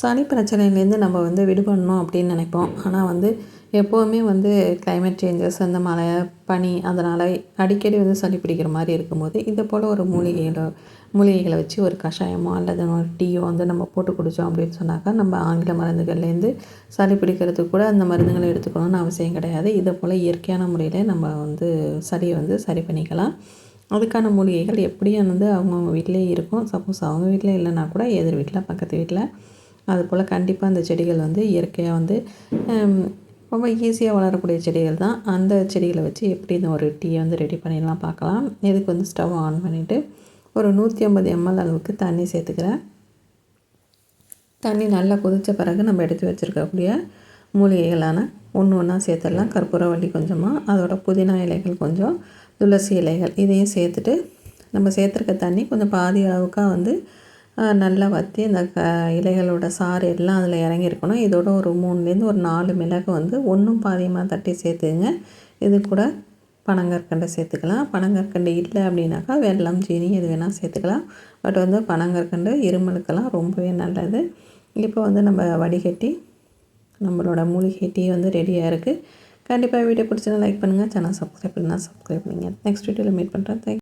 சளி பிரச்சனையிலேருந்து நம்ம விடுபடணும் அப்படின்னு நினைப்போம். ஆனால் எப்போவுமே கிளைமேட் சேஞ்சஸ் அந்த மழை, பனி அதனால் அடிக்கடி சளி பிடிக்கிற மாதிரி இருக்கும்போது, இதை போல் ஒரு மூலிகைகளை வச்சு ஒரு கஷாயமோ அல்லது ஒரு டீயோ நம்ம போட்டு குடித்தோம் அப்படின்னு சொன்னாக்கா, நம்ம ஆங்கில மருந்துகள்லேருந்து சளி பிடிக்கிறதுக்கு கூட அந்த மருந்துகளை எடுத்துக்கணும்னு அவசியம் கிடையாது. இதை போல் இயற்கையான முறையில் நம்ம சளியை சரி பண்ணிக்கலாம். அதுக்கான மூலிகைகள் எப்படியும் அவங்கவுங்க வீட்டிலேயே இருக்கும். சப்போஸ் அவங்க வீட்டில் இல்லைன்னா கூட எதிர் வீட்டில், பக்கத்து வீட்டில் அதுபோல் கண்டிப்பாக அந்த செடிகள் இயற்கையாக ரொம்ப ஈஸியாக வளரக்கூடிய செடிகள் தான். அந்த செடிகளை வச்சு எப்படி இந்த ஒரு டீயை ரெடி பண்ணிடலாம் பார்க்கலாம். இதுக்கு ஸ்டவ் ஆன் பண்ணிவிட்டு ஒரு 150 ml அளவுக்கு தண்ணி சேர்த்துக்கிறேன். தண்ணி நல்லா கொதித்த பிறகு நம்ம எடுத்து வச்சுருக்கக்கூடிய மூலிகைகளான ஒன்று ஒன்றா சேர்த்துடலாம். கற்பூரவள்ளி கொஞ்சமாக, அதோட புதினா இலைகள் கொஞ்சம், துளசி இலைகள் இதையும் சேர்த்துட்டு நம்ம சேர்த்துருக்க தண்ணி கொஞ்சம் பாதி அளவுக்காக நல்லா வற்றி இந்த இலைகளோட சாறு எல்லாம் அதில் இறங்கியிருக்கணும். இதோட ஒரு 3லேருந்து ஒரு 4 மிளகு ஒன்றும் பாதியமாக தட்டி சேர்த்துங்க. இது கூட பனங்கற்கண்டு சேர்த்துக்கலாம். பனங்கற்கண்டு இல்லை அப்படின்னாக்கா வெல்லம், சீனி எது வேணால் சேர்த்துக்கலாம். பட் பனங்கற்கண்டு இருமலுக்கெல்லாம் ரொம்பவே நல்லது. இப்போ நம்ம வடிகட்டி நம்மளோட மூலிகை டீ ரெடியாக இருக்குது. கண்டிப்பாக வீடியோ பிடிச்சதுன்னா லைக் பண்ணுங்கள். சேனல் சப்ஸ்கிரைப் பண்ணுங்கள். நெக்ஸ்ட் வீடியோவில் மீட் பண்ணுறேன். தேங்க்யூ.